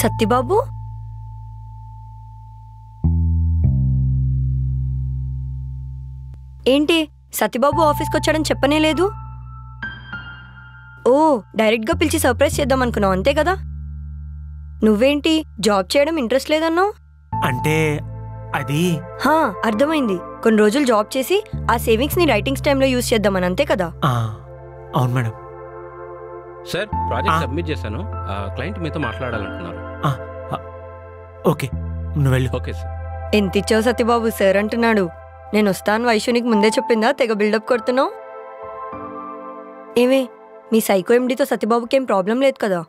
సత్యబాబు ఏంటి సత్యబాబు ఆఫీస్కి వచ్చాడని చెప్పనే లేదు? ఓ డైరెక్ట్గా పిలిచి సర్ప్రైజ్ చేద్దాం అనుకున్నావు అంతే కదా? నువ్వేంటి జాబ్ చేయడం ఇంట్రెస్ట్ లేదన్నావు? అంటే అది అర్థమైంది. కొన్ని రోజులు జాబ్ చేసి ఆ సేవింగ్స్ ని రైటింగ్స్ టైంలో యూజ్ చేద్దామని అంతే కదా? అవును మేడం. సార్ ప్రాజెక్ట్ సబ్మిట్ చేశాను, క్లయింట్ మీతో మాట్లాడాలంటున్నారు. ఓకే నువ్వు వెళ్ళు. Okay sir. ఎంత ఇచ్చావు సత్యబాబు? సార్ అంటున్నాడు. నేను వస్తాను వైషు నీకు ముందే చెప్పిందా? తెగ బిల్డప్ కొడుతున్నావు. ఏమే మీ సైకో ఎండితో సత్యబాబుకి ఏం ప్రాబ్లం లేదు కదా?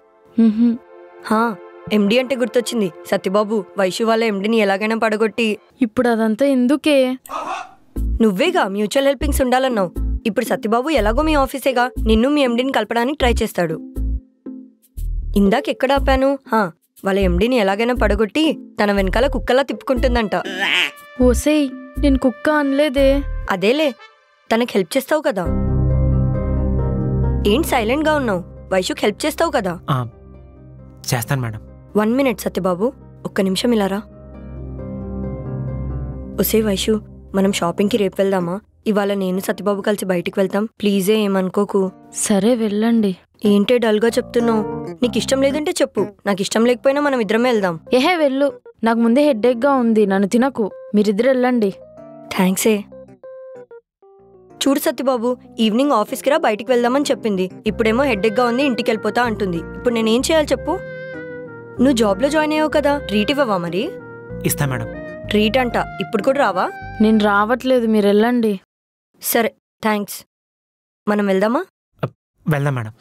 ఎండి అంటే గుర్తొచ్చింది. సత్యబాబు వైషు వాళ్ళ ఎండిని ఎలాగైనా పడగొట్టి. ఇప్పుడు అదంతా ఎందుకే? నువ్వేగా మ్యూచువల్ హెల్పింగ్స్ ఉండాలన్నావు. ఇప్పుడు సత్యబాబు ఎలాగో మీ ఆఫీసేగా నిన్ను మీ ఎండిని కలపడానికి ట్రై చేస్తాడు. ఇందాకెక్కడ ఆపాను? వాళ్ళ ఎండిని ఎలాగైనా పడగొట్టి తన వెనకాల కుక్కలా తిప్పుకుంటుందంట. ఓసేయ్ నేను కుక్క అనలేదే. అదేలే, తనకి హెల్ప్ చేస్తావు కదా. ఏంటి సైలెంట్ గా ఉన్నావు? వైషుకి హెల్ప్ చేస్తావు కదా? చేస్తాను మేడం. 1 minute సత్యబాబు, ఒక్క నిమిషం ఇలారా. ఒసే వైషు, మనం షాపింగ్కి రేపు వెళ్దామా? ఇవాళ నేను సత్యబాబు కలిసి బయటికి వెళ్తాం. ప్లీజే ఏమనుకోకు. సరే వెళ్ళండి. ఏంటే డల్గా చెప్తున్నావు? నీకు ఇష్టం లేదంటే చెప్పు, నాకు ఇష్టం లేకపోయినా మనం ఇద్దరమే వెళ్దాం. ఏహే వెళ్ళు, నాకు ముందే హెడ్ఏక్ గా ఉంది, నన్ను తినకు. మీరిద్దరు వెళ్ళండి. థ్యాంక్సే. చూడు సత్యబాబు, ఈవినింగ్ ఆఫీస్కి రా, బయటికి వెళ్దామని చెప్పింది. ఇప్పుడేమో హెడ్ఏక్ గా ఉంది, ఇంటికి వెళ్ళిపోతా అంటుంది. ఇప్పుడు నేనేం చేయాలి చెప్పు? నువ్వు జాబ్లో జాయిన్ అయ్యావు కదా, ట్రీట్ ఇవ్వవా మరి? ఇస్తా మేడం. ట్రీట్ అంట, ఇప్పుడు కూడా రావా? నేను రావట్లేదు, మీరు వెళ్ళండి. సరే థ్యాంక్స్. మనం వెళ్దామా? వెళ్దాం మేడం.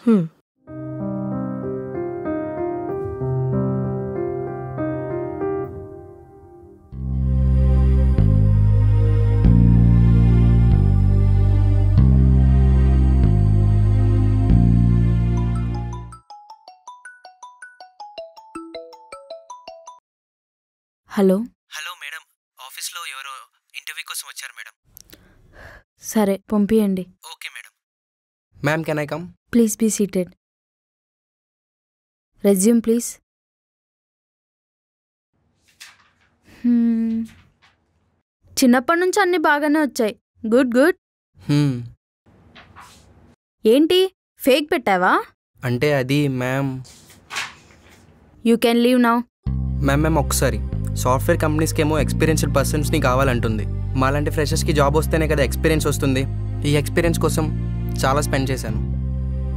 హలో హలో మేడం, ఆఫీస్లో ఎవరో ఇంటర్వ్యూ కోసం వచ్చారు మేడం. సరే పంపియండి. Okay madam. Ma'am can I come? Please be seated. Resume please. చిన్నప్పటి నుంచి అన్నీ బాగానే వచ్చాయి. Good good. ఏంటి ఫేక్ పెట్టావా? అంటే అది ma'am. You can leave now. Ma'am ఒకసారి సాఫ్ట్వేర్ కంపెనీస్కి ఏమో ఎక్స్పీరియన్స్డ్ పర్సన్స్ని కావాలంటుంది. మాలాంటి ఫ్రెషర్స్కి జాబ్ వస్తేనే కదా ఎక్స్పీరియన్స్ వస్తుంది. ఈ ఎక్స్పీరియన్స్ కోసం చాలా స్పెండ్ చేశాను.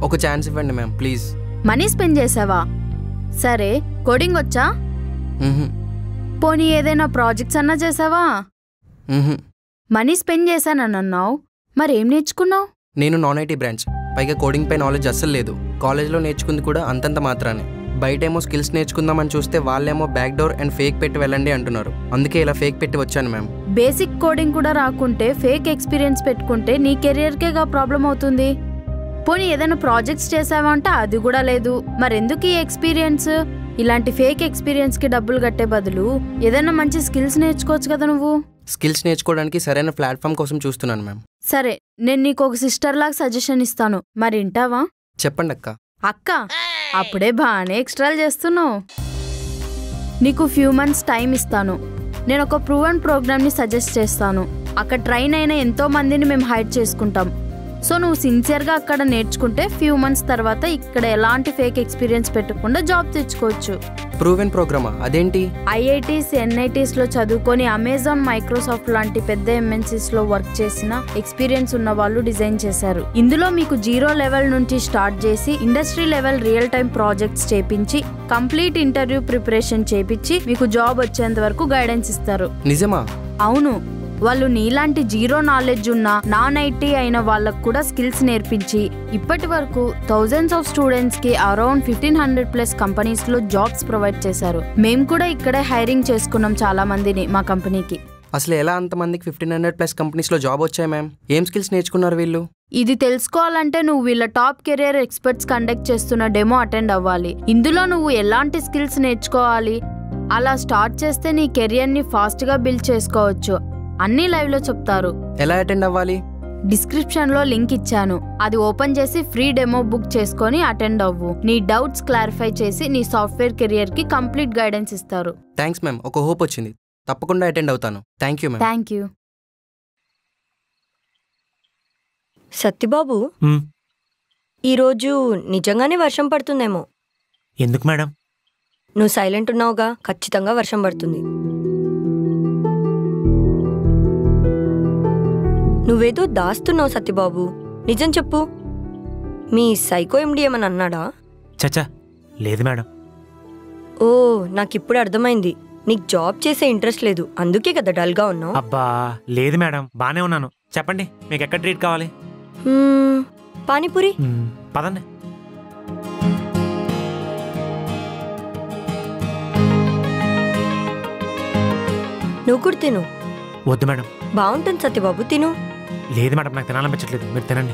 ఒక ఛాన్స్ ఇవ్వండి మ్యామ్ ప్లీజ్. మనీ స్పెండ్ చేసావా? సరే కోడింగ్ వచ్చా? పోనీ ఏదైనా ప్రాజెక్ట్స్ అన్నా చేసావా? మనీ స్పెండ్ చేశానని అన్నావు, మరేం నేర్చుకున్నావు? నేను నాన్ ఐటీ బ్రాంచ్, పైగా కోడింగ్ పై నాలెడ్జ్ అస్సలు లేదు. కాలేజ్లో నేర్చుకుంది కూడా అంతంత మాత్రానే. బయటేమో స్కిల్స్ నేర్చుకుందామని చూస్తే వాళ్ళేమో బ్యాక్ డోర్ అండ్ ఫేక్ పెట్టి వెళ్ళండి అంటున్నారు. అందుకే ఇలా ఫేక్ పెట్టి వచ్చాను మ్యామ్. బేసిక్ కోడింగ్ కూడా రాకుంటే ఫేక్ ఎక్స్పీరియన్స్ పెట్టుకుంటే నీ కెరియర్కేగా ప్రాబ్లం అవుతుంది. పోనీ ఏదైనా ప్రాజెక్ట్స్ చేసావా అంటే అది కూడా లేదు. మరెందుకు ఈ ఎక్స్పీరియన్స్? ఇలాంటి ఫేక్ ఎక్స్పీరియన్స్కి డబ్బులు కట్టే బదులు ఏదైనా మంచి స్కిల్స్ నేర్చుకోవచ్చు కదా నువ్వు. స్కిల్స్ నేర్చుకోవడానికి సరైన ప్లాట్ఫామ్ కోసం చూస్తున్నాను మ్యామ్. సరే నేను నీకు ఒక సిస్టర్ లాగా సజెషన్ ఇస్తాను, మరి వింటావా? చెప్పండి అక్క. అక్క అప్పుడే బాగానే ఎక్స్ట్రాలు చేస్తున్నావు. నీకు ఫ్యూ మంత్స్ టైం ఇస్తాను. నేను ఒక ప్రూవెన్ ప్రోగ్రామ్ని సజెస్ట్ చేస్తాను. అక్కడ ట్రైన్ అయిన ఎంతో మందిని మేము హైర్ చేసుకుంటాం. సో నువ్వు సిన్సియర్గా అక్కడ నేర్చుకుంటే ఫ్యూ మంత్స్ తర్వాత ఇక్కడ ఎలాంటి ఫేక్ ఎక్స్పీరియన్స్ పెట్టకుండా జాబ్ తెచ్చుకోవచ్చు. ప్రూవెన్ ప్రోగ్రామా? అదేంటి? ఐఐటీస్ ఎన్ఐటీస్లో చదువుకొని అమెజాన్, మైక్రోసాఫ్ట్ లాంటి పెద్ద ఎంఎన్సీస్లో వర్క్ చేసిన ఎక్స్పీరియన్స్ ఉన్న వాళ్ళు డిజైన్ చేశారు. ఇందులో మీకు 0 లెవెల్ నుంచి స్టార్ట్ చేసి industry level real time projects చేపించి కంప్లీట్ ఇంటర్వ్యూ ప్రిపరేషన్ చేపించి మీకు జాబ్ వచ్చేంత వరకు గైడెన్స్ ఇస్తారు. నిజమా? అవును. వాళ్ళు నీలాంటి 0 నాలెడ్జ్ ఉన్న నాన్ ఐటీ అయిన వాళ్ళకు కూడా స్కిల్స్ నేర్పించి ఇప్పటి వరకు థౌజండ్స్ ఆఫ్ స్టూడెంట్స్ కి అరౌండ్ 1500+ కంపెనీస్ లో జాబ్స్ ప్రొవైడ్ చేశారు. మేము కూడా ఇక్కడే హైరింగ్ చేసుకున్నాం చాలా మందిని మా కంపెనీకి. అసలు ఎలా అంతమందికి 1500+ కంపెనీస్ లో జాబ్ వచ్చాయి మ్యామ్? ఏం స్కిల్స్ నేర్చుకున్నారు వీళ్ళు? ఇది తెలుసుకోవాలంటే నువ్వు వీళ్ళ టాప్ కెరియర్ ఎక్స్పర్ట్స్ కండక్ట్ చేస్తున్న డెమో అటెండ్ అవ్వాలి. ఇందులో నువ్వు ఎలాంటి స్కిల్స్ నేర్చుకోవాలి, అలా స్టార్ట్ చేస్తే నీ కెరియర్ ని ఫాస్ట్ గా బిల్డ్ చేసుకోవచ్చు. అన్నీ లైవ్ లో చెప్తారు. ఎలా అటెండ్ అవ్వాలి? డిస్క్రిప్షన్లో లింక్ ఇచ్చాను, అది ఓపెన్ చేసి ఫ్రీ డెమో బుక్ చేసుకొని అటెండ్ అవ్వు. నీ డౌట్స్ క్లారిఫై చేసి నీ సాఫ్ట్వేర్ కెరియర్కి కంప్లీట్ గైడెన్స్ ఇస్తారు. థ్యాంక్స్ మ్యామ్, ఒక హోప్ వచ్చింది. తప్పకుండా అటెండ్ అవుతాను. Thank you ma'am. Thank you. Satyababu, ఈరోజు నిజంగానే వర్షం పడుతుందేమో. ఎందుకు మేడం? నువ్వు సైలెంట్ ఉన్నావుగా, ఖచ్చితంగా వర్షం పడుతుంది. నువ్వేదో దాస్తున్నావు సత్యబాబు, నిజం చెప్పు. మీ సైకో ఎండి ఏమని అన్నాడా? చచ్చా, లేదు మేడం. ఓ, నాకిప్పుడు అర్థమైంది. నీకు జాబ్ చేసే ఇంట్రెస్ట్ లేదు, అందుకే కదా డల్గా ఉన్నావు. అబ్బా లేదు మేడం, బానే ఉన్నాను. చెప్పండి, మీకు ఎక్కడ ట్రీట్ కావాలి? పానీపూరి. పదండి. నువ్వు కూడా తిను. వద్దు మేడం. బాగుంటుంది సత్యబాబు, తిను. లేదు మేడం, నాకు తినాలనిపించట్లేదు, మీరు తినండి.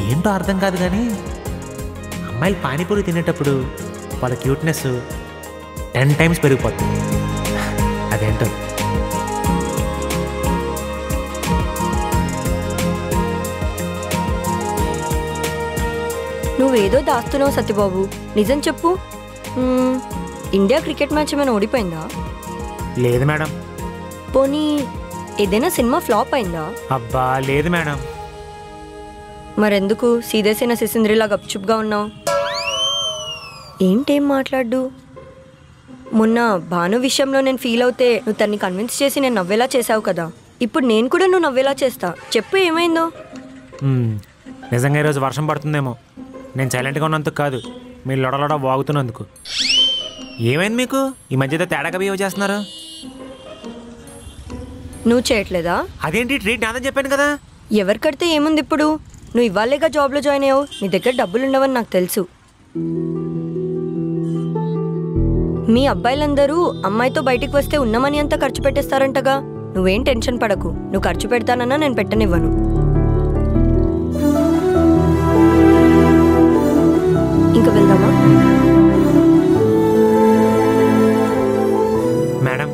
ఏంటో అర్థం కాదు కానీ అమ్మాయిలు పానీపూరి తినేటప్పుడు వాళ్ళ క్యూట్నెస్ 10 times పెరిగిపోతుంది. అదేంటో. నువ్వేదో దాస్తున్నావు సత్యబాబు, నిజం చెప్పు. ఇండియా క్రికెట్ మ్యాచ్ ఏమైనా ఓడిపోయిందా? లేదు మేడం. పోనీ ఏదైనా సినిమా ఫ్లాప్ అయిందా? అబ్బా లేదు మేడం. మరెందుకు సీదేసిన సిసింద్రిలా గప్చుప్గా ఉన్నావు? ఏంటేం మాట్లాడు? మొన్న భాను విషయంలో నేను ఫీల్ అవుతే నువ్వు తన్ని కన్విన్స్ చేసి నేను నవ్వేలా చేసావు కదా, ఇప్పుడు నేను కూడా నువ్వు నవ్వేలా చేస్తా. చెప్పు ఏమైందో? నిజంగా ఈరోజు వర్షం పడుతుందేమో. నేను సైలెంట్గా ఉన్నందుకు కాదు, మీరు లొడలొడ వాగుతున్నందుకు. ఏమైంది మీకు? ఈ మధ్యలో తేడాగా బిహేవ్ చేస్తున్నారు. నువ్వు చేయట్లేదా? అదేంటి, ట్రీట్ నాదని చెప్పాను కదా. ఎవరు కడితే ఏముంది ఇప్పుడు? నువ్వు ఇవ్వాలేగా జాబ్లో జాయిన్ అయ్యావు, నీ దగ్గర డబ్బులు ఉండవని నాకు తెలుసు. మీ అబ్బాయిలందరూ అమ్మాయితో బయటికి వస్తే ఉన్నమని అంతా ఖర్చు పెట్టేస్తారంటగా. నువ్వేం టెన్షన్ పడకు, నువ్వు ఖర్చు పెడతానన్నా నేను పెట్టనివ్వను. ఇంకా వెళ్దామా? మేడం,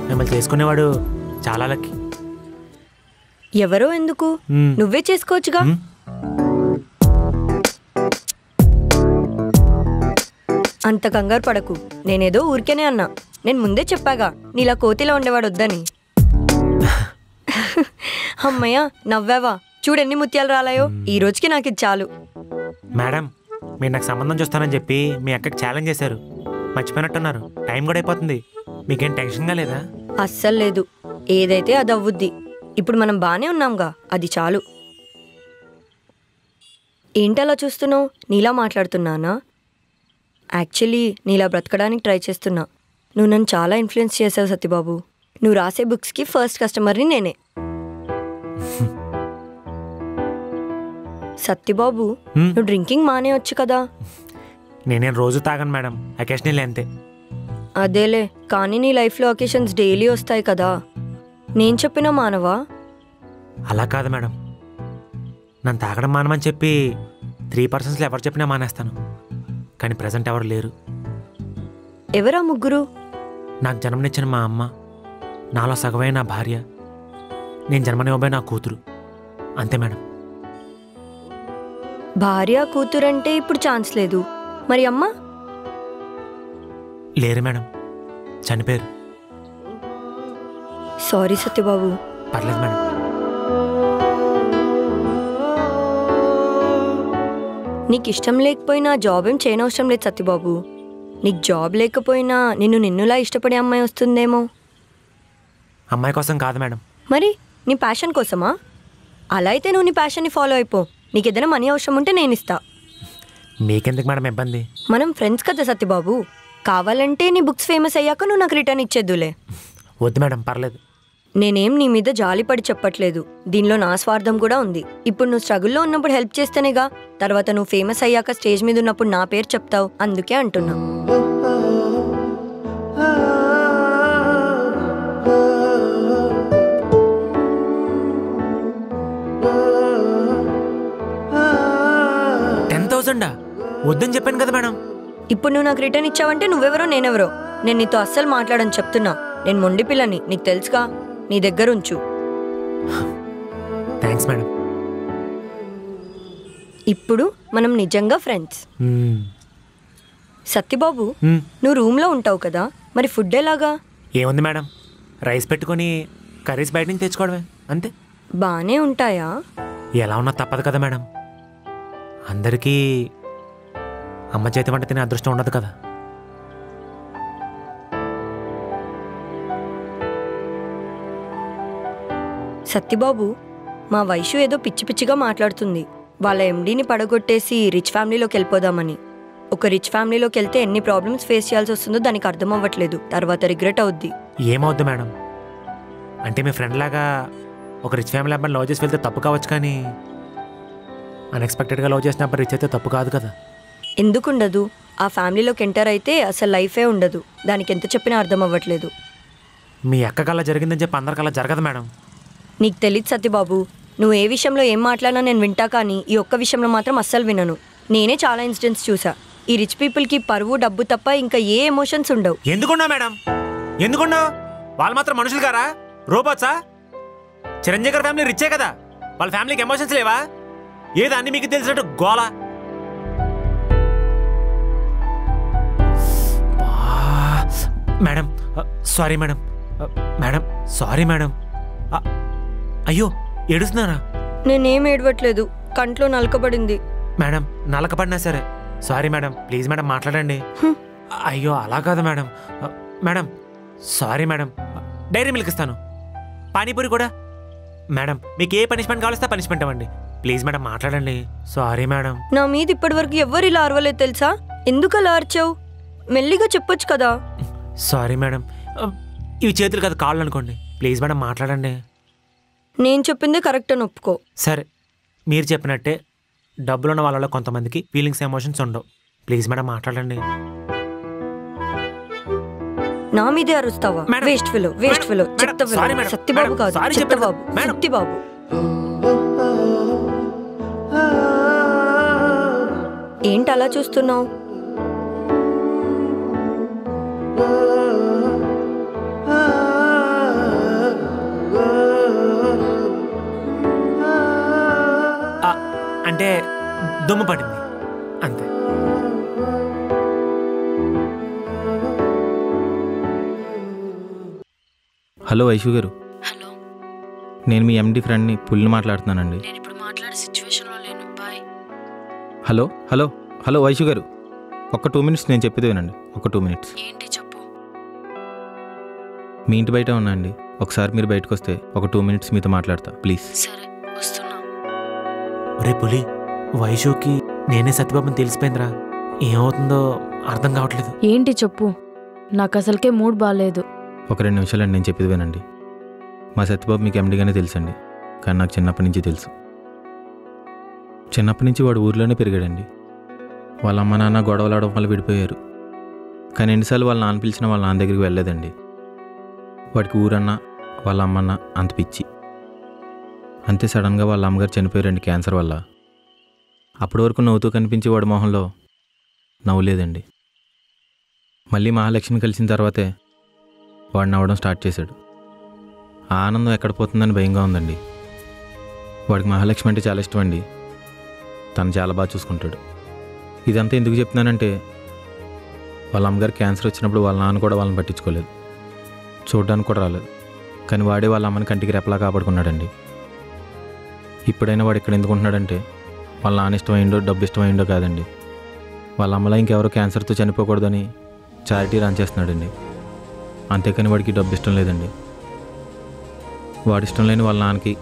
మిమ్మల్ని చేసుకునేవాడు చాలా లక్కీ. ఎవరో ఎందుకు, నువ్వే చేసుకోవచ్చుగా. అంత కంగారు పడకు, నేనేదో ఊరికేనే అన్నా. నేను ముందే చెప్పాగా నీలా కోతిలా ఉండేవాడు వద్దని. అమ్మయ్య, నవ్వావా? చూడెన్ని ముత్యాలు రాలాయో. ఈ రోజుకి నాకు ఇది చాలు. మేడం, మీరు నాకు సంబంధం చూస్తానని చెప్పి మీ అక్కకి ఛాలెంజ్ చేశారు, మర్చిపోయినట్టున్నారు. టైం కూడా అయిపోతుంది, మీకేం టెన్షన్గా లేదా? అస్సలు లేదు, ఏదైతే అది అవ్వుద్ది. ఇప్పుడు మనం బాగానే ఉన్నాంగా, అది చాలు. ఏంటలా చూస్తున్నావు? నీలా మాట్లాడుతున్నానా? యాక్చువల్లీ నీలా బ్రతకడానికి ట్రై చేస్తున్నా. నువ్వు నన్ను చాలా ఇన్ఫ్లుయెన్స్ చేసావు సత్యబాబు. నువ్వు రాసే బుక్స్కి ఫస్ట్ కస్టమర్ని నేనే. సత్యబాబు, నువ్వు డ్రింకింగ్ మానేయొచ్చు కదా. నేనేం రోజు తాగను మేడం, అకేషనల్లీ అంతే. అదేలే, కానీ నీ లైఫ్లో ఒకేషన్స్ డైలీ వస్తాయి కదా. నేను చెప్పినా మానవా? అలా కాదు మేడం, నన్ను తాగడం మానమని చెప్పి 3% ఎవరు చెప్పినా మానేస్తాను. కానీ ప్రజెంట్ ఎవరు లేరు. ఎవరా ముగ్గురు? నాకు జన్మనిచ్చిన మా అమ్మ, నాలో సగమైన నా భార్య, నేను జన్మనివ్వబోయే నా కూతురు, అంతే మేడం. భార్య కూతురంటే ఇప్పుడు ఛాన్స్ లేదు. మరి అమ్మ? లేరు మేడం, చనిపోయారు. సారీ సత్యబాబు. పర్లేదు మేడం. నీకు ఇష్టం లేకపోయినా జాబ్ ఏం చేయనవసరం లేదు సత్యబాబు. నీకు జాబ్ లేకపోయినా నిన్నులా ఇష్టపడే అమ్మాయి వస్తుందేమో. అమ్మాయి కోసం కాదు మేడం. మరి నీ ప్యాషన్ కోసమా? అలా అయితే నువ్వు నీ ప్యాషన్ని ఫాలో అయిపో. నీకు ఏదైనా మనీ అవసరం ఉంటే నేను ఇస్తా. మీకెందుకు మేడం ఇబ్బంది? మనం ఫ్రెండ్స్ కదా సత్యబాబు. కావాలంటే నీ బుక్స్ ఫేమస్ అయ్యాక నువ్వు నాకు రిటర్న్ ఇచ్చేద్దులే. వద్దు మేడం, పర్లేదు. నేనేం నీ మీద జాలిపడి చెప్పట్లేదు, దీనిలో నా స్వార్థం కూడా ఉంది. ఇప్పుడు నువ్వు స్ట్రగుల్లో ఉన్నప్పుడు హెల్ప్ చేస్తేనేగా తర్వాత నువ్వు ఫేమస్ అయ్యాక స్టేజ్ మీద ఉన్నప్పుడు నా పేరు చెప్తావు, అందుకే అంటున్నా. $10,000 వద్దని చెప్పాను కదా మేడం. ఇప్పుడు నువ్వు నాకు రిటర్న్ ఇచ్చావంటే నువ్వెవరో నేనెవరో. నేను నీతో అస్సలు మాట్లాడని చెప్తున్నా. నేను మొండి పిల్లని, నీకు తెలుసుగా. నీ దగ్గర ఉంచు. Thanks madam. ఇప్పుడు మనం నిజంగా ఫ్రెండ్స్. సత్యబాబు, నువ్వు రూమ్లో ఉంటావు కదా, మరి ఫుడ్ ఎలాగా? ఏముంది మేడం, రైస్ పెట్టుకొని కర్రీస్ బయట నుంచి తెచ్చుకోవడమే, అంతే. బాగానే ఉంటాయా? ఎలా ఉన్నా తప్పదు కదా మేడం. అందరికీ అమ్మ చేతి వంట తినే అదృష్టం ఉండదు కదా. సత్యబాబు, మా వైషు ఏదో పిచ్చి పిచ్చిగా మాట్లాడుతుంది. వాళ్ళ ఎండీని పడగొట్టేసి రిచ్ ఫ్యామిలీలోకి వెళ్ళిపోదామని. ఒక రిచ్ ఫామిలీలోకి వెళ్తే ఎన్ని ప్రాబ్లమ్స్ ఫేస్ చేయాల్సి వస్తుందో దానికి అర్థం అవ్వట్లేదు. తర్వాత రిగ్రెట్ అవుద్ది. ఏమవుద్ది మేడం? అంటే మీ ఫ్రెండ్ లాగా ఒక రిచ్ ఫ్యామిలీ అబ్బాయిని లవ్ చేసి వెళ్తే తప్పు కావచ్చు, కానీ అన్ఎక్స్పెక్టెడ్గా లవ్ చేసిన అబ్బాయి రిచ్ అయితే తప్పు కాదు కదా. ఎందుకుండదు? ఆ ఫ్యామిలీలోకి ఎంటర్ అయితే అసలు లైఫే ఉండదు. దానికి ఎంత చెప్పినా అర్థం అవ్వట్లేదు. మీ అక్కకల్లా జరిగిందని చెప్పి అందరికల్లా జరగదు మేడం. నీకు తెలీదు సత్యబాబు, నువ్వు ఏ విషయంలో ఏం మాట్లాడినా నేను వింటా, కానీ ఈ ఒక్క విషయంలో మాత్రం అస్సలు వినను. నేనే చాలా ఇన్సిడెంట్స్ చూసా. ఈ రిచ్ పీపుల్కి పరువు, డబ్బు తప్ప ఇంకా ఏ ఎమోషన్స్ ఉండవు. ఎందుకున్నావు మేడం? ఎందుకున్నావు? వాళ్ళు మాత్రం మనుషులు గారా, రోబోట్సా? చిరంజీవి గారి ఫ్యామిలీ రిచ్చే కదా, వాళ్ళ ఫ్యామిలీకి ఎమోషన్స్ లేవా? ఏదో అన్ని మీకు తెలిసినట్టు గోలా. Madam sorry madam. Madam sorry madam. అయ్యో ఏడుస్తున్నారా? నేనేం ఏడవట్లేదు, కంట్లో నలకబడింది. మేడం నలకపడినా సరే సారీ మేడం, ప్లీజ్ మేడం మాట్లాడండి. అయ్యో అలా కాదు madam. Madam sorry madam. Dairy milk ఇస్తాను, పానీపూరి కూడా. మేడం మీకు ఏ పనిష్మెంట్ కావాలిస్తే పనిష్మెంట్ ఇవ్వండి, ప్లీజ్ మేడం మాట్లాడండి. Sorry madam. నా మీద ఇప్పటివరకు ఎవ్వరు ఇలా అరవలేదు తెలుసా? ఎందుకు అలా అరిచావు? మెల్లిగా చెప్పొచ్చు కదా. Sorry madam. ఇవి చేతులు కదా కాళ్ళు అనుకోండి, ప్లీజ్ మేడం మాట్లాడండి. నేను చెప్పిందే కరెక్ట్ అని ఒప్పుకో. సరే మీరు చెప్పినట్టే డబ్బులు ఉన్న వాళ్ళలో కొంతమందికి ఫీలింగ్స్, ఎమోషన్స్ ఉండవు. ప్లీజ్ మేడం మాట్లాడండి. నా మీదే అరుస్తావా? వేస్ట్ ఫెలో, వేస్ట్ ఫెలో, చెత్త ఫెలో. సత్యబాబు కాదు, చెత్తబాబు, సత్యబాబు. ఏంటి అలా చూస్తున్నావు? అంటే దుమ్ము పడింది అంతే. హలో వైషు గారు. హలో, నేను మీ ఎండి ఫ్రెండ్ని పుల్ని మాట్లాడుతున్నానండి. నేను ఇప్పుడు మాట్లాడే సిచ్యువేషన్లో లేను. Bye. Hello hello hello Vaishu గారు, ఒక 2 minutes నేను చెప్పేది వినండి. ఒక 2 minutes. ఏంటి చెప్పు. మీ ఇంటి బయట ఉన్నా అండి, ఒకసారి మీరు బయటకు వస్తే ఒక 2 minutes మీతో మాట్లాడతా ప్లీజ్. సరే వస్తున్నా. రే పులి, వైషుకి నేనే సత్యబాబుని తెలిసిపోయిందిరా. ఏమవుతుందో అర్థం కావట్లేదు. ఏంటి చెప్పు, నాకు అసలుకే మూడ్ బాగాలేదు. ఒక 2 నిమిషాలండి, నేను చెప్పేది వినండి. మా సత్యబాబు మీకు ఎండిగానే తెలుసండి, కానీ నాకు చిన్నప్పటి నుంచి తెలుసు. చిన్నప్పటి నుంచి వాడు ఊర్లోనే పెరిగాడండి. వాళ్ళ అమ్మ నాన్న గొడవలాడడం వల్ల విడిపోయారు. కానీ ఎన్నిసార్లు వాళ్ళ నాన్న పిలిచిన వాళ్ళ నాన్న దగ్గరికి వెళ్ళలేదండి. వాడికి ఊరన్నా వాళ్ళ అమ్మన్న అంత పిచ్చి. అంతే సడన్గా వాళ్ళ అమ్మగారు చనిపోయారండి క్యాన్సర్ వల్ల. అప్పటి వరకు నవ్వుతూ కనిపించి వాడి మొహంలో నవ్వులేదండి. మళ్ళీ మహాలక్ష్మి కలిసిన తర్వాతే వాడు నవ్వడం స్టార్ట్ చేశాడు. ఆ ఆనందం ఎక్కడ పోతుందని భయంగా ఉందండి. వాడికి మహాలక్ష్మి అంటే చాలా ఇష్టం అండి. తను చాలా బాగా చూసుకుంటాడు. ఇదంతా ఎందుకు చెప్తున్నానంటే, వాళ్ళ అమ్మగారు క్యాన్సర్ వచ్చినప్పుడు వాళ్ళ నాన్న కూడా వాళ్ళని పట్టించుకోలేదు, చూడడానికి కూడా రాలేదు. కానీ వాడే వాళ్ళ అమ్మని కంటికి రెప్పలా కాపాడుకున్నాడండి. ఇప్పుడైనా వాడు ఇక్కడ ఎందుకు ఉంటున్నాడంటే, వాళ్ళ నాన్న ఇష్టమైండో డబ్బు ఇష్టమైండో కాదండి, వాళ్ళ అమ్మలా ఇంకెవరో క్యాన్సర్తో చనిపోకూడదని చారిటీ రన్ చేస్తున్నాడండి. అంతేకాని వాడికి డబ్బు ఇష్టం లేదండి. వాడి ఇష్టం లేని వాళ్ళ నాన్నకి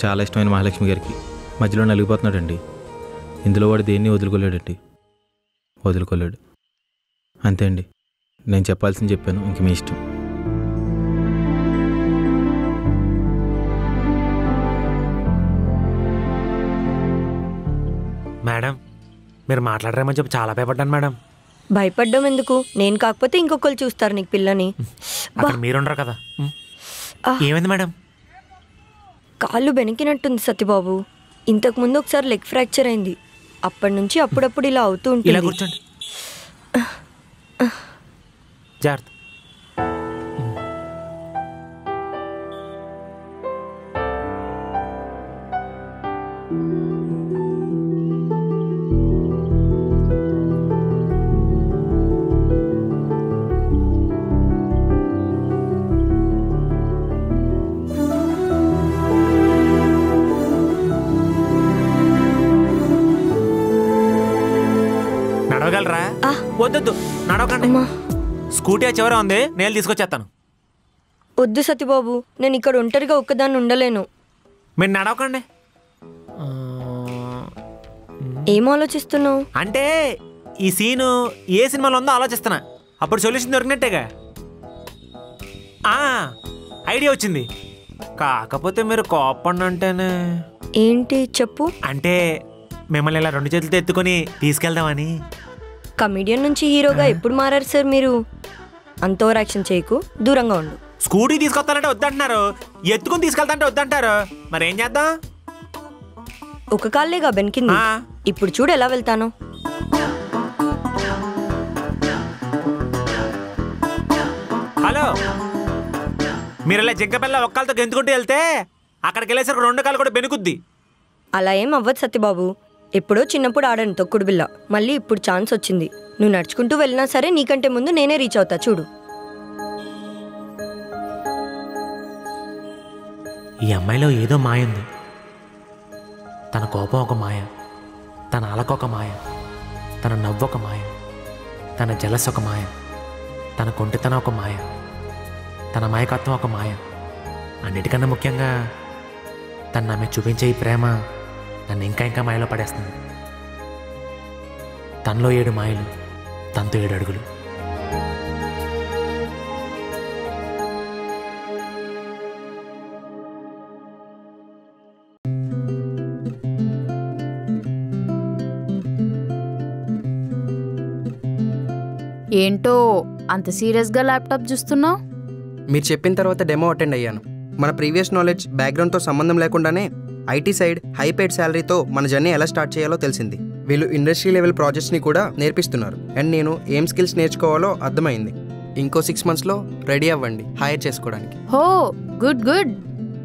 చాలా ఇష్టమైన మహాలక్ష్మి గారికి మధ్యలో నలిగిపోతున్నాడండి. ఇందులో వాడు దేన్ని వదులుకోలేడు. అంతే అండి, నేను చెప్పాల్సింది చెప్పాను, ఇంక మీ ఇష్టం. మేడం మీరు మాట్లాడరేమని చెప్పి చాలా భయపడ్డాను మేడం. భయపడ్డం ఎందుకు? నేను కాకపోతే ఇంకొకరు చూస్తారు నీకు పిల్లని. అక్కడ మీరుండరు కదా. ఏమైంది మేడం? కాళ్ళు బెనికినట్టుంది సత్యబాబు. ఇంతకుముందు ఒకసారి లెగ్ ఫ్రాక్చర్ అయింది. అప్పటి నుంచి అప్పుడప్పుడు ఇలా అవుతూ ఇలా ఉంటుంది. కూర్చోండి. జాగ్రత్త. నడవగలరా? వద్దొద్దు, నడవకండి. స్కూటీ చివర ఉంది, నేను తీసుకొచ్చేస్తాను. వద్దు సత్యబాబు, నేను ఇక్కడ ఒంటరిగా ఒక్కదాన్ని ఉండలేను. మీరు నడవకండి. ఏం ఆలోచిస్తున్నావు? అంటే ఈ సీను ఏ సినిమాలో ఉందో ఆలోచిస్తున్నా. అప్పుడు సొల్యూషన్ దొరికినట్టేగా. ఐడియా వచ్చింది. కాకపోతే మీరు కోపండి అంటేనే. ఏంటి చెప్పు. అంటే మిమ్మల్ని ఇలా 2 చేతులతో ఎత్తుకొని తీసుకెళ్దామని. కమిడియన్ నుంచి హీరోగా ఎప్పుడు మారారు సార్ మీరు? అంత ఓవర్ యాక్షన్ చేయకు, దూరంగా ఉండు. స్కూటీ తీసుకొస్తానంటే వద్దంటున్నారు, ఎత్తుకుని తీసుకెళ్తాంటే వద్దంటారు. మరి ఏం చేద్దాం? ఒక కాళ్ళేగా బెనికింది, ఇప్పుడు చూడు ఎలా వెళ్తాను. హలో, మీరు ఇలా జింకపిల్ల ఒక్కళ్ళతో గెంతుకుంటూ వెళ్తే అక్కడికి వెళ్ళేసరికి 2 కాళ్ళు కూడా బెనుకుద్ది. అలా ఏం అవ్వదు సత్యబాబు. ఎప్పుడో చిన్నప్పుడు ఆడాను తొక్కుడు బిల్ల, మళ్ళీ ఇప్పుడు ఛాన్స్ వచ్చింది. నువ్వు నడుచుకుంటూ వెళ్ళినా సరే నీకంటే ముందు నేనే రీచ్ అవుతా చూడు. ఈ అమ్మాయిలో ఏదో మాయ ఉంది. తన కోపం ఒక మాయ, తన అలక ఒక మాయ, తన నవ్వు ఒక మాయ, తన జలస్ ఒక మాయ, తన కొంటితనం ఒక మాయ, తన మాయకత్వం ఒక మాయ. అన్నిటికన్నా ముఖ్యంగా తను ఆమె చూపించే ఈ ప్రేమ నన్ను ఇంకా ఇంకా మాయలో పడేస్తుంది. తనలో 7 మాయలు, తనతో 7 అడుగులు. ఏంటో అంత సీరియస్గా ల్యాప్టాప్ చూస్తున్నావు? మీరు చెప్పిన తర్వాత డెమో అటెండ్ అయ్యాను. మన ప్రీవియస్ నాలెడ్జ్ బ్యాక్గ్రౌండ్తో సంబంధం లేకుండానే ఐటీ సైడ్ హై పెయిడ్ శాలరీతో మన జర్నీ ఎలా స్టార్ట్ చేయాలో తెలిసింది. వీళ్ళు ఇండస్ట్రీ లెవెల్ ప్రాజెక్ట్స్ని కూడా నేర్పిస్తున్నారు. అండ్ నేను ఏం స్కిల్స్ నేర్చుకోవాలో అర్థమైంది. ఇంకో 6 monthsలో రెడీ అవ్వండి హైర్ చేసుకోవడానికి. హో, గుడ్ గుడ్.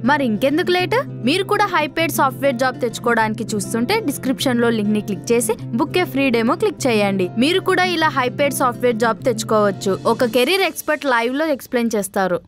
మరి ఇంకెందుకు లేట్? మీరు కూడా హై పెయిడ్ సాఫ్ట్వేర్ జాబ్ తెచ్చుకోవడానికి చూస్తుంటే డిస్క్రిప్షన్లో లింక్ని క్లిక్ చేసి బుక్ ఏ ఫ్రీ డెమో క్లిక్ చేయండి. మీరు కూడా ఇలా హై పెయిడ్ సాఫ్ట్వేర్ జాబ్ తెచ్చుకోవచ్చు. ఒక కెరీర్ ఎక్స్పర్ట్ లైవ్లో ఎక్స్ప్లెయిన్ చేస్తారు.